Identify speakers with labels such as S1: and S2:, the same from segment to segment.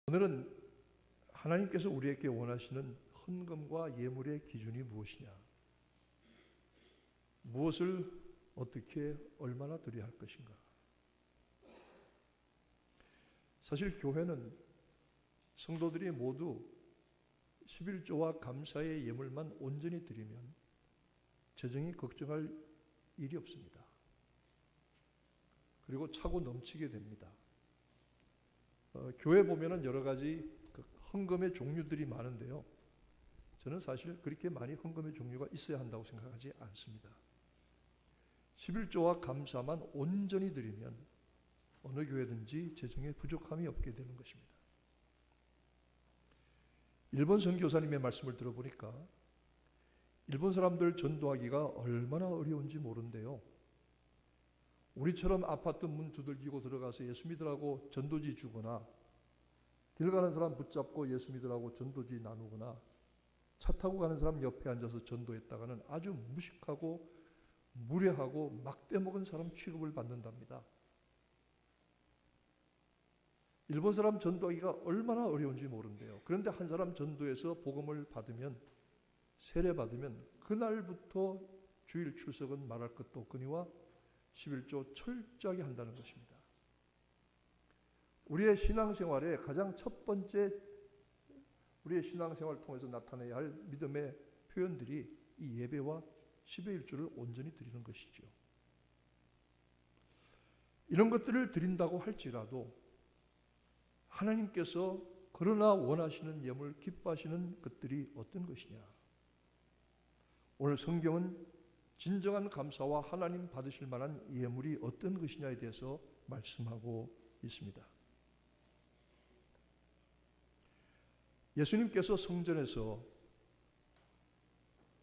S1: 오늘은 하나님께서 우리에게 원하시는 헌금과 예물의 기준이 무엇이냐, 무엇을 어떻게 얼마나 드려야 할 것인가. 사실 교회는 성도들이 모두 11조와 감사의 예물만 온전히 드리면 재정이 걱정할 일이 없습니다. 그리고 차고 넘치게 됩니다. 교회 보면은 여러 가지 헌금의 종류들이 많은데요. 저는 사실 그렇게 많이 헌금의 종류가 있어야 한다고 생각하지 않습니다. 11조와 감사만 온전히 드리면 어느 교회든지 재정에 부족함이 없게 되는 것입니다. 일본 선교사님의 말씀을 들어보니까 일본 사람들 전도하기가 얼마나 어려운지 모른대요. 우리처럼 아파트 문 두들기고 들어가서 예수 믿으라고 전도지 주거나, 길 가는 사람 붙잡고 예수 믿으라고 전도지 나누거나, 차 타고 가는 사람 옆에 앉아서 전도했다가는 아주 무식하고 무례하고 막대 먹은 사람 취급을 받는답니다. 일본 사람 전도하기가 얼마나 어려운지 모른대요. 그런데 한 사람 전도해서 복음을 받으면, 세례받으면 그날부터 주일 출석은 말할 것도 없거니와 11조 철저하게 한다는 것입니다. 우리의 신앙생활에 가장 첫 번째, 우리의 신앙생활을 통해서 나타내야 할 믿음의 표현들이 이 예배와 10의 1조를 온전히 드리는 것이죠. 이런 것들을 드린다고 할지라도 하나님께서 그러나 원하시는 예물, 기뻐하시는 것들이 어떤 것이냐. 오늘 성경은 진정한 감사와 하나님 받으실 만한 예물이 어떤 것이냐에 대해서 말씀하고 있습니다. 예수님께서 성전에서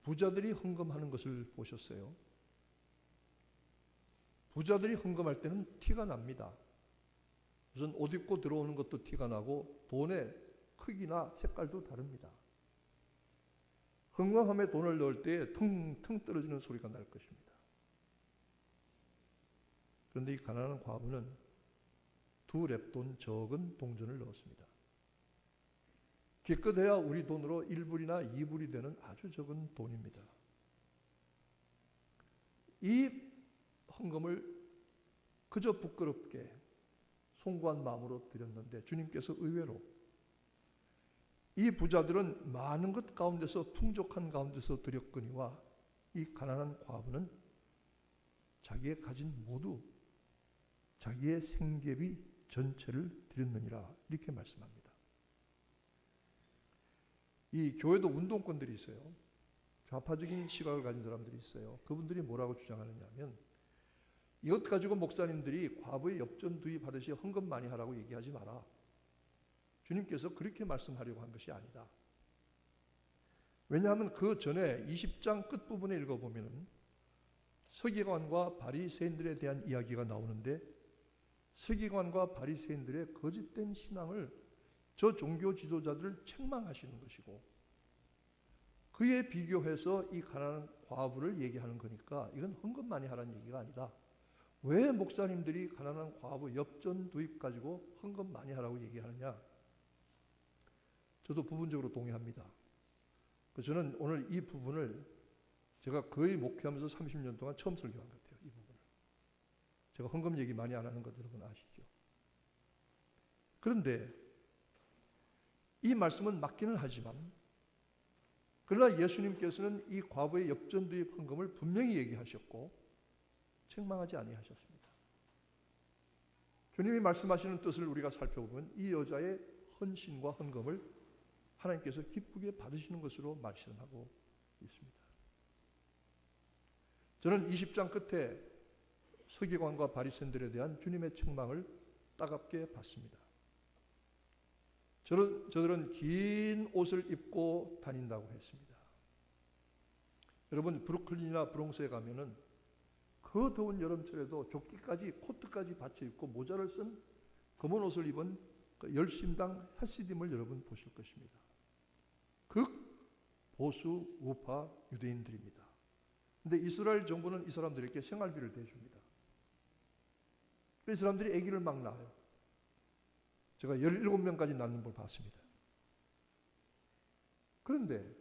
S1: 부자들이 헌금하는 것을 보셨어요. 부자들이 헌금할 때는 티가 납니다. 우선 옷 입고 들어오는 것도 티가 나고 돈의 크기나 색깔도 다릅니다. 헌금함에 돈을 넣을 때 퉁퉁 떨어지는 소리가 날 것입니다. 그런데 이 가난한 과부는 2렙돈 적은 동전을 넣었습니다. 기껏해야 우리 돈으로 1불이나 2불이 되는 아주 적은 돈입니다. 이 헌금을 그저 부끄럽게 송구한 마음으로 드렸는데 주님께서 의외로 이 부자들은 많은 것 가운데서 풍족한 가운데서 드렸거니와 이 가난한 과부는 자기의 가진 모두 자기의 생계비 전체를 드렸느니라, 이렇게 말씀합니다. 이 교회도 운동권들이 있어요. 좌파적인 시각을 가진 사람들이 있어요. 그분들이 뭐라고 주장하느냐 하면, 이것 가지고 목사님들이 과부의 엽전두의 받으시 헌금 많이 하라고 얘기하지 마라. 주님께서 그렇게 말씀하려고 한 것이 아니다. 왜냐하면 그 전에 20장 끝부분에 읽어보면 서기관과 바리새인들에 대한 이야기가 나오는데, 서기관과 바리새인들의 거짓된 신앙을 저 종교 지도자들을 책망하시는 것이고, 그에 비교해서 이 가난한 과부를 얘기하는 거니까 이건 헌금 많이 하라는 얘기가 아니다. 왜 목사님들이 가난한 과부 엽전 두입 가지고 헌금 많이 하라고 얘기하느냐? 저도 부분적으로 동의합니다. 저는 오늘 이 부분을 제가 거의 목회하면서 30년 동안 처음 설교한 것 같아요. 이 부분을. 제가 헌금 얘기 많이 안 하는 것 여러분 아시죠? 그런데 이 말씀은 맞기는 하지만, 그러나 예수님께서는 이 과부의 엽전두입 헌금을 분명히 얘기하셨고 책망하지 아니하셨습니다. 주님이 말씀하시는 뜻을 우리가 살펴보면 이 여자의 헌신과 헌금을 하나님께서 기쁘게 받으시는 것으로 말씀하고 있습니다. 저는 20장 끝에 서기관과 바리새인들에 대한 주님의 책망을 따갑게 받습니다. 저들은 긴 옷을 입고 다닌다고 했습니다. 여러분, 브루클린이나 브롱스에 가면은 그 더운 여름철에도 조끼까지, 코트까지 받쳐 입고 모자를 쓴 검은 옷을 입은 열심당 하시딤을 여러분 보실 것입니다. 극 보수 우파 유대인들입니다. 그런데 이스라엘 정부는 이 사람들에게 생활비를 대줍니다. 이 사람들이 아기를 막 낳아요. 제가 17명까지 낳는 걸 봤습니다. 그런데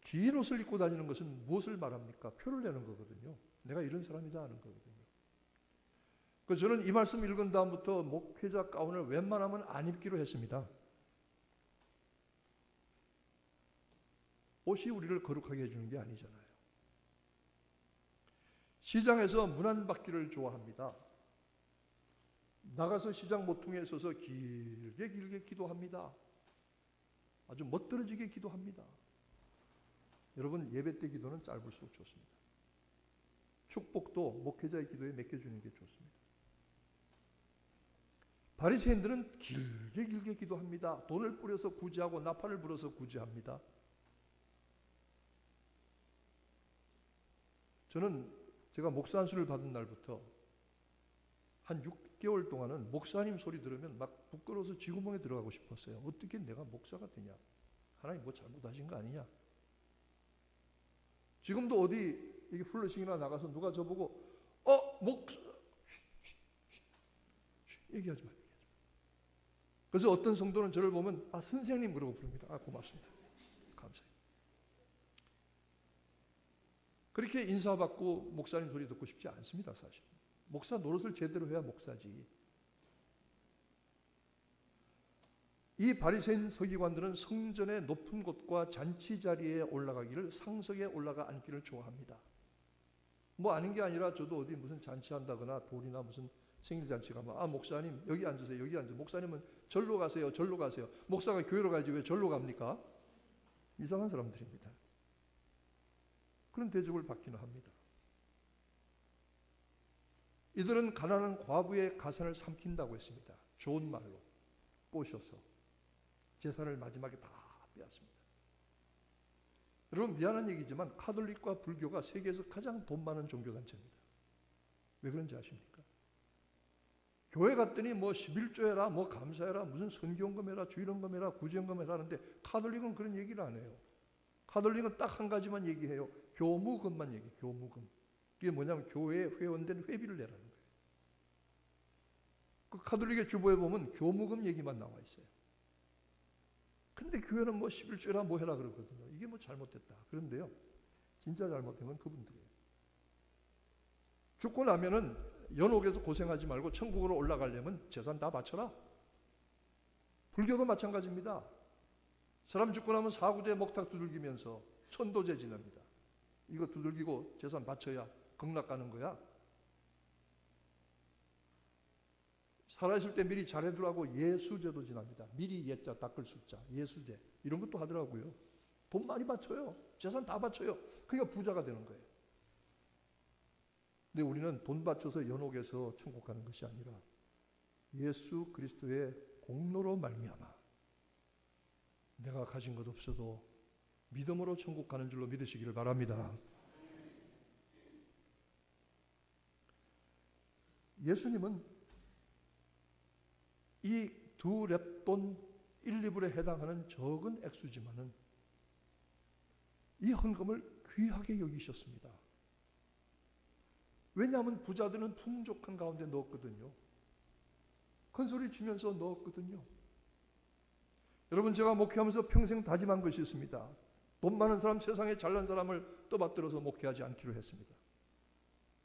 S1: 긴 옷을 입고 다니는 것은 무엇을 말합니까? 표를 내는 거거든요. 내가 이런 사람이다 하는 거거든요. 그래서 저는 이 말씀 읽은 다음부터 목회자 가운을 웬만하면 안 입기로 했습니다. 옷이 우리를 거룩하게 해주는 게 아니잖아요. 시장에서 문안받기를 좋아합니다. 나가서 시장 모퉁이에 서서 길게 기도합니다. 아주 멋들어지게 기도합니다. 여러분, 예배 때 기도는 짧을수록 좋습니다. 축복도 목회자의 기도에 맡겨주는 게 좋습니다. 바리새인들은 길게 기도합니다. 돈을 뿌려서 구제하고 나팔을 불어서 구제합니다. 저는 제가 목사 안수를 받은 날부터 한 6개월 동안은 목사님 소리 들으면 막 부끄러워서 쥐구멍에 들어가고 싶었어요. 어떻게 내가 목사가 되냐? 하나님 뭐 잘못하신 거 아니냐? 지금도 어디 이게 플러싱이나 나가서 누가 저보고 얘기하지 마. 그래서 어떤 성도는 저를 보면 선생님 그러고 부릅니다. 고맙습니다. 감사해요. 그렇게 인사받고 목사님 소리 듣고 싶지 않습니다. 사실 목사 노릇을 제대로 해야 목사지. 이 바리새인 서기관들은 성전의 높은 곳과 잔치 자리에 올라가기를, 상석에 올라가 앉기를 좋아합니다. 뭐 아닌 게 아니라 저도 어디 무슨 잔치한다거나 돌이나 무슨 생일 잔치 가면 목사님 여기 앉으세요. 여기 앉으세요. 목사님은 절로 가세요. 절로 가세요. 목사가 교회로 가야지 왜 절로 갑니까? 이상한 사람들입니다. 그런 대접을 받기는 합니다. 이들은 가난한 과부의 가산을 삼킨다고 했습니다. 좋은 말로 꼬셔서 재산을 마지막에 다 빼앗습니다. 여러분, 미안한 얘기지만 카톨릭과 불교가 세계에서 가장 돈 많은 종교단체입니다. 왜 그런지 아십니까? 교회 갔더니 뭐 11조해라, 뭐 감사해라, 무슨 선교헌금 해라, 주일헌금 해라, 구제헌금 해라 하는데 카톨릭은 그런 얘기를 안 해요. 카톨릭은 딱 한 가지만 얘기해요. 교무금만 얘기해요. 교무금. 이게 뭐냐면 교회에 회원된 회비를 내라는 거예요. 그 카톨릭의 주보에 보면 교무금 얘기만 나와 있어요. 근데 교회는 뭐 11조해라 뭐 해라 그러거든요. 이게 뭐 잘못됐다. 그런데요, 진짜 잘못된 건 그분들이에요. 죽고 나면은 연옥에서 고생하지 말고 천국으로 올라가려면 재산 다 바쳐라. 불교도 마찬가지입니다. 사람 죽고 나면 사구제 목탁 두들기면서 천도제 지납니다. 이거 두들기고 재산 바쳐야 극락 가는 거야. 살아있을 때 미리 잘해두라고 예수제도 지납니다. 미리 예자 닦을 숫자, 예수제 이런 것도 하더라고요. 돈 많이 바쳐요. 재산 다 바쳐요. 그러니까 부자가 되는 거예요. 근데 우리는 돈 바쳐서 연옥에서 천국 가는 것이 아니라 예수 그리스도의 공로로 말미암아 내가 가진 것 없어도 믿음으로 천국 가는 줄로 믿으시기를 바랍니다. 예수님은 이 두 렙돈 1, 2불에 해당하는 적은 액수지만은 이 헌금을 귀하게 여기셨습니다. 왜냐하면 부자들은 풍족한 가운데 넣었거든요. 큰 소리 치면서 넣었거든요. 여러분, 제가 목회하면서 평생 다짐한 것이 있습니다. 돈 많은 사람, 세상에 잘난 사람을 떠받들어서 목회하지 않기로 했습니다.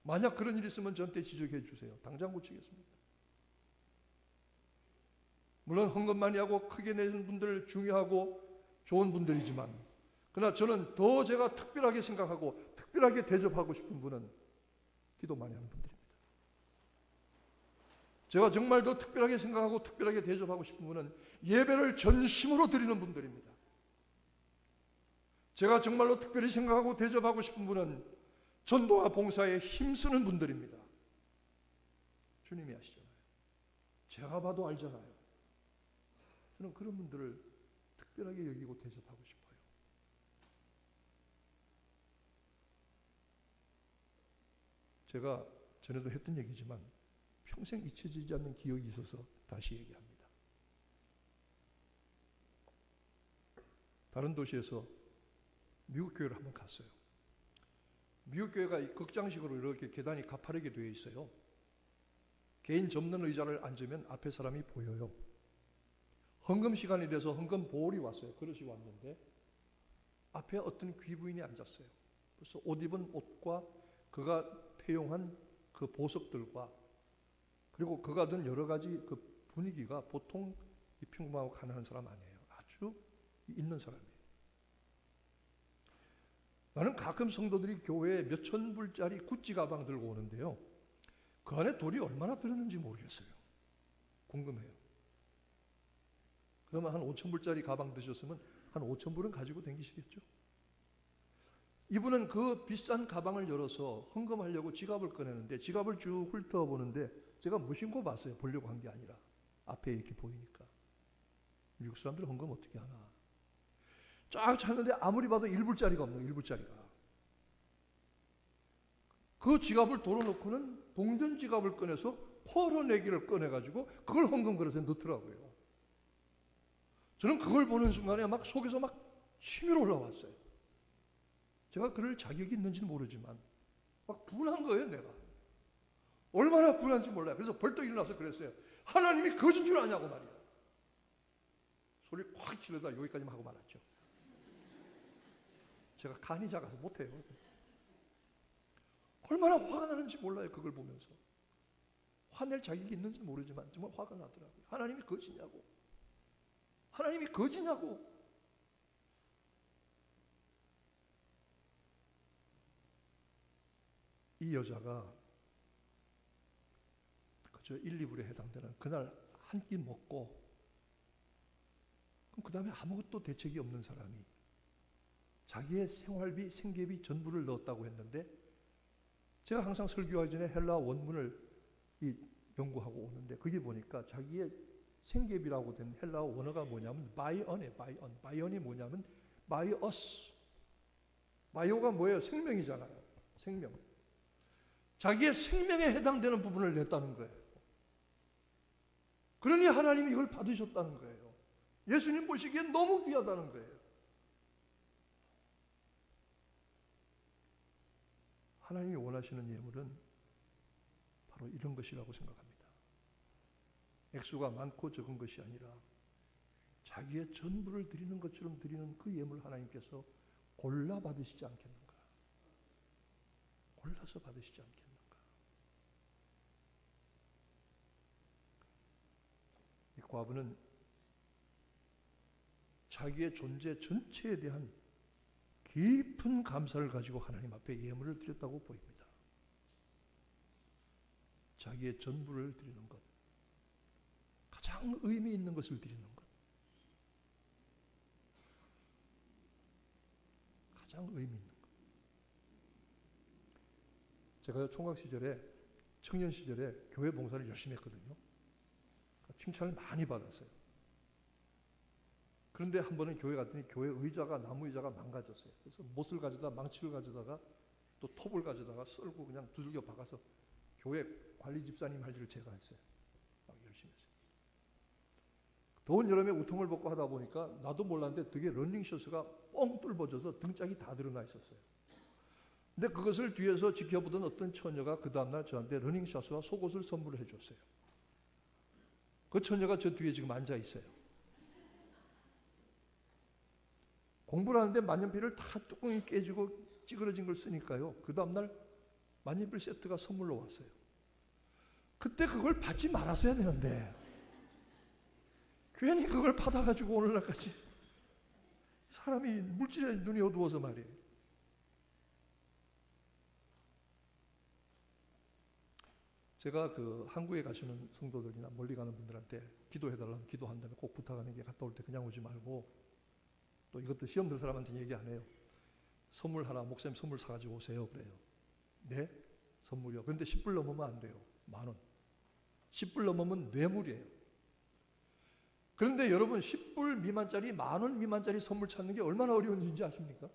S1: 만약 그런 일이 있으면 저한테 지적해 주세요. 당장 고치겠습니다. 물론 헌금 많이 하고 크게 내는 분들 중요하고 좋은 분들이지만, 그러나 저는 더 제가 특별하게 생각하고 특별하게 대접하고 싶은 분은 기도 많이 하는 분들입니다. 제가 정말 더 특별하게 생각하고 특별하게 대접하고 싶은 분은 예배를 전심으로 드리는 분들입니다. 제가 정말로 특별히 생각하고 대접하고 싶은 분은 전도와 봉사에 힘쓰는 분들입니다. 주님이 아시잖아요. 제가 봐도 알잖아요. 저는 그런 분들을 특별하게 여기고 대접하고 싶어요. 제가 전에도 했던 얘기지만 평생 잊혀지지 않는 기억이 있어서 다시 얘기합니다. 다른 도시에서 미국 교회를 한번 갔어요. 미국 교회가 극장식으로 이렇게 계단이 가파르게 되어 있어요. 개인 접는 의자를 앉으면 앞에 사람이 보여요. 헌금 시간이 돼서 헌금 보울이 왔어요. 그릇이 왔는데 앞에 어떤 귀부인이 앉았어요. 그래서 옷 입은 옷과 그가 폐용한 그 보석들과 그리고 그가 든 여러 가지 그 분위기가 보통 이 평범하고 가난한 사람 아니에요. 아주 있는 사람이에요. 나는 가끔 성도들이 교회에 몇천 불짜리 구찌 가방 들고 오는데요. 그 안에 돈이 얼마나 들었는지 모르겠어요. 궁금해요. 그러면 한 5천 불짜리 가방 드셨으면 한 5천 불은 가지고 다니시겠죠? 이분은 그 비싼 가방을 열어서 헌금하려고 지갑을 꺼내는데 지갑을 쭉 훑어보는데 제가 무심코 봤어요. 보려고 한 게 아니라 앞에 이렇게 보이니까. 미국 사람들 헌금 어떻게 하나. 쫙 찾는데 아무리 봐도 1불짜리가 없는 거예요. 1불짜리가. 그 지갑을 돌아놓고는 동전 지갑을 꺼내서 쿼러내기를 꺼내가지고 그걸 헌금 그릇에 넣더라고요. 저는 그걸 보는 순간에 막 속에서 막 힘이 올라왔어요. 제가 그럴 자격이 있는지는 모르지만 막 분한 거예요. 내가 얼마나 분한지 몰라요. 그래서 벌떡 일어나서 그랬어요. 하나님이 거짓 줄 아냐고 말이야. 소리 콱 치려다 여기까지만 하고 말았죠. 제가 간이 작아서 못해요. 얼마나 화가 나는지 몰라요. 그걸 보면서 화낼 자격이 있는지 모르지만 정말 화가 나더라고요. 하나님이 거짓냐고. 하나님이 거짓냐고. 이 여자가 그저 1, 2불에 해당되는 그날 한 끼 먹고 그럼 그 다음에 아무것도 대책이 없는 사람이 자기의 생활비, 생계비 전부를 넣었다고 했는데 제가 항상 설교하기 전에 헬라 원문을 연구하고 오는데 그게 보니까 자기의 생계비라고 된 헬라 원어가 뭐냐면 바이언이에요. 바이언이 뭐냐면 바이어스. 바이오가 뭐예요? 생명이잖아요. 생명. 자기의 생명에 해당되는 부분을 냈다는 거예요. 그러니 하나님이 이걸 받으셨다는 거예요. 예수님 보시기엔 너무 귀하다는 거예요. 하나님이 원하시는 예물은 바로 이런 것이라고 생각합니다. 액수가 많고 적은 것이 아니라 자기의 전부를 드리는 것처럼 드리는 그 예물 하나님께서 골라 받으시지 않겠는가? 골라서 받으시지 않겠는가? 이 과부는 자기의 존재 전체에 대한 깊은 감사를 가지고 하나님 앞에 예물을 드렸다고 보입니다. 자기의 전부를 드리는 것, 가장 의미 있는 것을 드리는 것, 가장 의미 있는 것. 제가 총각 시절에, 청년 시절에 교회 봉사를 열심히 했거든요. 칭찬을 많이 받았어요. 그런데 한 번은 교회 갔더니 교회 의자가 나무 의자가 망가졌어요. 그래서 못을 가져다 망치를 가져다가 또 톱을 가져다가 썰고 그냥 두들겨 박아서 교회 관리 집사님 할 일을 제가 했어요. 막 열심히 했어요. 더운 여름에 우통을 벗고 하다 보니까 나도 몰랐는데 등에 러닝셔츠가 뻥 뚫어져서 등짝이 다 드러나 있었어요. 근데 그것을 뒤에서 지켜보던 어떤 처녀가 그 다음날 저한테 러닝셔츠와 속옷을 선물해 줬어요. 그 처녀가 저 뒤에 지금 앉아 있어요. 공부를 하는데 만년필을 다 뚜껑이 깨지고 찌그러진 걸 쓰니까요. 그 다음날 만년필 세트가 선물로 왔어요. 그때 그걸 받지 말았어야 되는데 괜히 그걸 받아가지고 오늘날까지 사람이 물질에 눈이 어두워서 말이에요. 제가 그 한국에 가시는 성도들이나 멀리 가는 분들한테 기도해달라면 기도한다면 꼭 부탁하는 게 갔다 올 때 그냥 오지 말고 또 이것도 시험 들 사람한테는 얘기 안 해요. 선물 하나, 목사님 선물 사가지고 오세요. 그래요. 네? 선물이요. 근데 10불 넘으면 안 돼요. 10,000원. 10불 넘으면 뇌물이에요. 그런데 여러분 10불 미만짜리 10,000원 미만짜리 선물 찾는 게 얼마나 어려운 일인지 아십니까?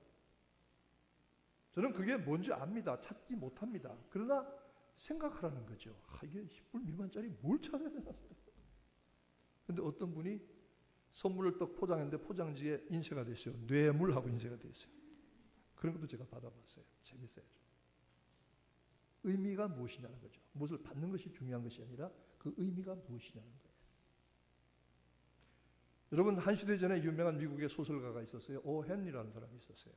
S1: 저는 그게 뭔지 압니다. 찾지 못합니다. 그러나 생각하라는 거죠. 이게 10불 미만짜리 뭘 찾아야 되나? 근데 어떤 분이 선물을 딱 포장했는데 포장지에 인쇄가 됐어요. 뇌물하고 인쇄가 됐어요. 그런 것도 제가 받아봤어요. 재밌어요. 의미가 무엇이냐는 거죠. 무엇을 받는 것이 중요한 것이 아니라 그 의미가 무엇이냐는 거예요. 여러분, 한 시대 전에 유명한 미국의 소설가가 있었어요. 오 헨리라는 사람이 있었어요.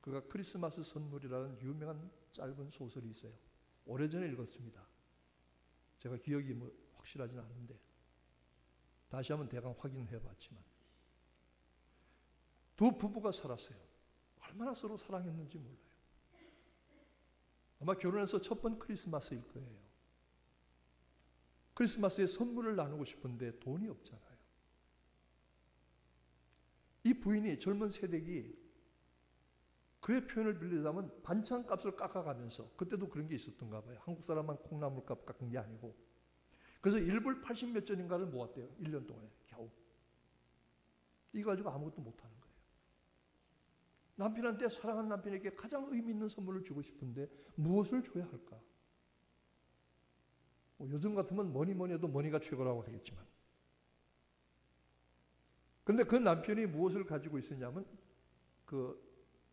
S1: 그가 크리스마스 선물이라는 유명한 짧은 소설이 있어요. 오래전에 읽었습니다. 제가 기억이 확실하지는 않은데 다시 한번 대강 확인을 해봤지만 두 부부가 살았어요. 얼마나 서로 사랑했는지 몰라요. 아마 결혼해서 첫 번 크리스마스일 거예요. 크리스마스에 선물을 나누고 싶은데 돈이 없잖아요. 이 부인이 젊은 세대기 그의 표현을 빌리자면 반찬값을 깎아가면서, 그때도 그런 게 있었던가 봐요. 한국 사람만 콩나물값 깎은 게 아니고. 그래서 1불 80몇 전인가를 모았대요. 1년 동안에 겨우. 이거 가지고 아무것도 못하는 거예요. 남편한테, 사랑하는 남편에게 가장 의미 있는 선물을 주고 싶은데 무엇을 줘야 할까? 요즘 같으면 뭐니 해도 머니가 최고라고 하겠지만, 그런데 그 남편이 무엇을 가지고 있었냐면 그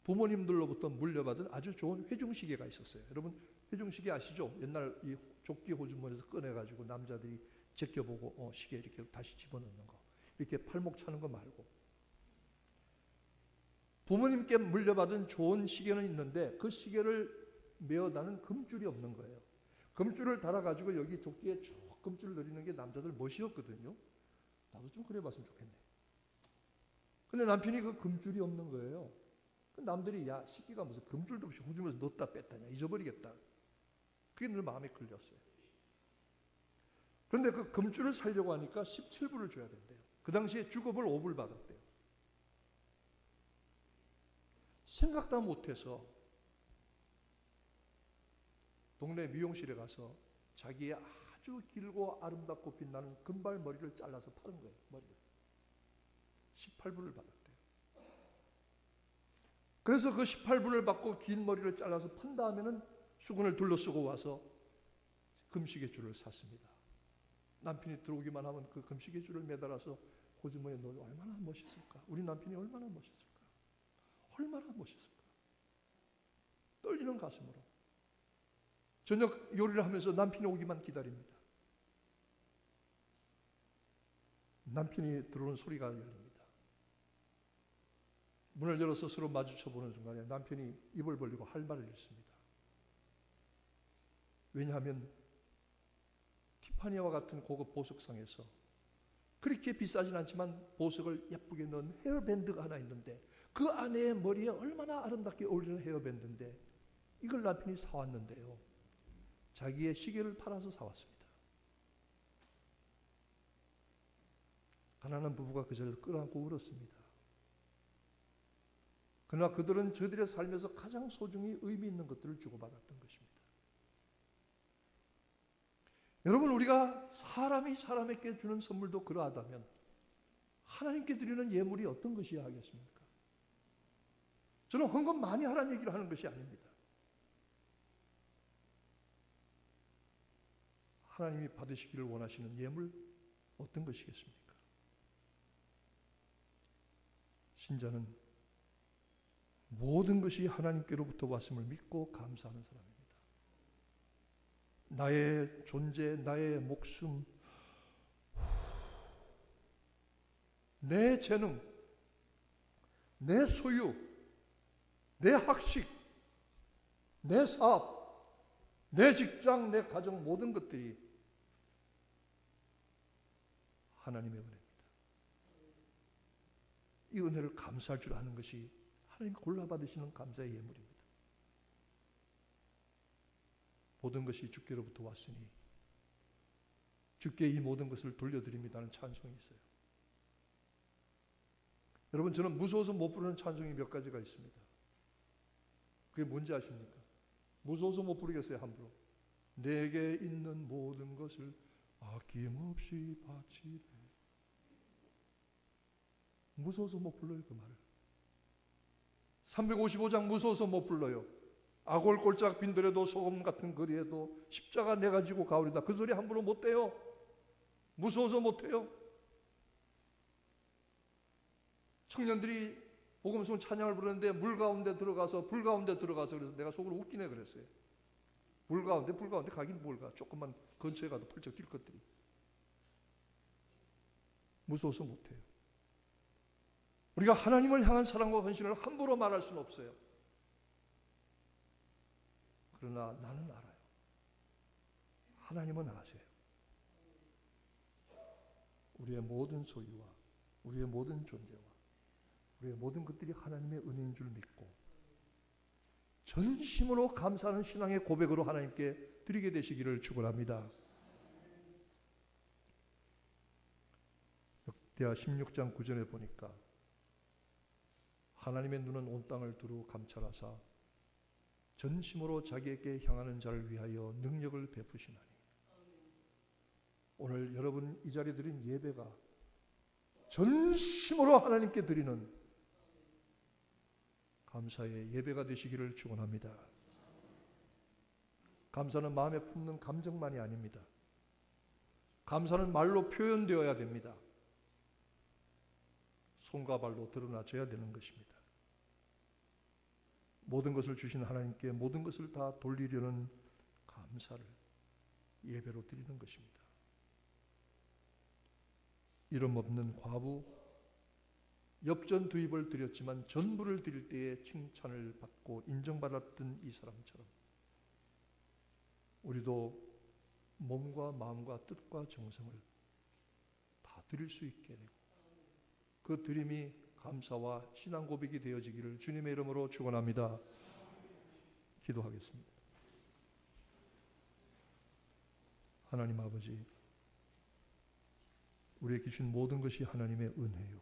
S1: 부모님들로부터 물려받은 아주 좋은 회중시계가 있었어요. 여러분, 회중시계 아시죠? 옛날 이 조끼 호주머니에서 꺼내가지고 남자들이 제껴보고 시계 이렇게 다시 집어넣는 거, 이렇게 팔목 차는 거 말고 부모님께 물려받은 좋은 시계는 있는데 그 시계를 메어다는 금줄이 없는 거예요. 금줄을 달아가지고 여기 조끼에 쭉 금줄 내리는 게 남자들 멋이었거든요. 나도 좀 그래봤으면 좋겠네. 근데 남편이 그 금줄이 없는 거예요. 남들이 야, 시계가 무슨 금줄도 없이 호주머니에서 넣었다 뺐다냐, 잊어버리겠다. 그게 늘 마음에 걸렸어요. 그런데 그 금줄을 사려고 하니까 17불을 줘야 된대요. 그 당시에 주급을 5불 받았대요. 생각도 못해서 동네 미용실에 가서 자기의 아주 길고 아름답고 빛나는 금발 머리를 잘라서 파는 거예요. 머리를 18불을 받았대요. 그래서 그 18불을 받고 긴 머리를 잘라서 판 다음에는 수건을 둘러쓰고 와서 금시계 줄을 샀습니다. 남편이 들어오기만 하면 그 금시계 줄을 매달아서 호주머니에 넣으면 얼마나 멋있을까? 우리 남편이 얼마나 멋있을까? 얼마나 멋있을까? 떨리는 가슴으로 저녁 요리를 하면서 남편이 오기만 기다립니다. 남편이 들어오는 소리가 열립니다. 문을 열어서 서로 마주쳐보는 순간에 남편이 입을 벌리고 할 말을 잃습니다. 왜냐하면 티파니와 같은 고급 보석상에서 그렇게 비싸진 않지만 보석을 예쁘게 넣은 헤어밴드가 하나 있는데 그 안에 머리에 얼마나 아름답게 어울리는 헤어밴드인데 이걸 남편이 사왔는데요. 자기의 시계를 팔아서 사왔습니다. 가난한 부부가 그 자리에서 끌어안고 울었습니다. 그러나 그들은 저들의 삶에서 가장 소중히 의미 있는 것들을 주고받았던 것입니다. 여러분, 우리가 사람이 사람에게 주는 선물도 그러하다면 하나님께 드리는 예물이 어떤 것이어야 하겠습니까? 저는 헌금 많이 하라는 얘기를 하는 것이 아닙니다. 하나님이 받으시기를 원하시는 예물 어떤 것이겠습니까? 신자는 모든 것이 하나님께로부터 왔음을 믿고 감사하는 사람입니다. 나의 존재, 나의 목숨, 내 재능, 내 소유, 내 학식, 내 사업, 내 직장, 내 가정, 모든 것들이 하나님의 은혜입니다. 이 은혜를 감사할 줄 아는 것이 하나님 골라받으시는 감사의 예물입니다. 모든 것이 주께로부터 왔으니 주께 이 모든 것을 돌려드립니다는 찬송이 있어요. 여러분, 저는 무서워서 못 부르는 찬송이 몇 가지가 있습니다. 그게 뭔지 아십니까? 무서워서 못 부르겠어요, 함부로. 내게 있는 모든 것을 아낌없이 바치네. 무서워서 못 불러요, 그 말을. 355장 무서워서 못 불러요. 아골골짝 빈들에도 소금 같은 거리에도 십자가 내 가지고 가오리다. 그 소리 함부로 못 돼요. 무서워서 못 해요. 청년들이 복음송 찬양을 부르는데 물 가운데 들어가서, 불 가운데 들어가서, 그래서 내가 속으로 웃기네 그랬어요. 불 가운데 가긴 뭘 가. 조금만 근처에 가도 펄쩍 뛸 것들이. 무서워서 못해요. 우리가 하나님을 향한 사랑과 헌신을 함부로 말할 수는 없어요. 그러나 나는 알아요. 하나님은 아세요. 우리의 모든 소유와 우리의 모든 존재와 우리의 모든 것들이 하나님의 은혜인 줄 믿고 전심으로 감사하는 신앙의 고백으로 하나님께 드리게 되시기를 축원합니다. 역대하 16장 9절에 보니까 하나님의 눈은 온 땅을 두루 감찰하사 전심으로 자기에게 향하는 자를 위하여 능력을 베푸시나니. 오늘 여러분 이 자리에 드린 예배가 전심으로 하나님께 드리는 감사의 예배가 되시기를 축원합니다. 감사는 마음에 품는 감정만이 아닙니다. 감사는 말로 표현되어야 됩니다. 손과 발로 드러나져야 되는 것입니다. 모든 것을 주신 하나님께 모든 것을 다 돌리려는 감사를 예배로 드리는 것입니다. 이름 없는 과부, 엽전두입을 드렸지만 전부를 드릴 때에 칭찬을 받고 인정받았던 이 사람처럼 우리도 몸과 마음과 뜻과 정성을 다 드릴 수 있게 되고 그 드림이 감사와 신앙 고백이 되어지기를 주님의 이름으로 축원합니다. 기도하겠습니다. 하나님 아버지, 우리에게 주신 모든 것이 하나님의 은혜요,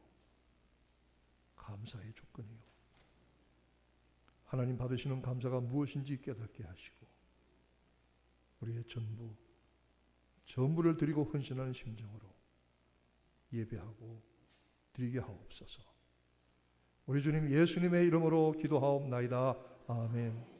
S1: 감사의 조건이요. 하나님 받으시는 감사가 무엇인지 깨닫게 하시고 우리의 전부를 드리고 헌신하는 심정으로 예배하고 드리게 하옵소서. 우리 주님 예수님의 이름으로 기도하옵나이다. 아멘.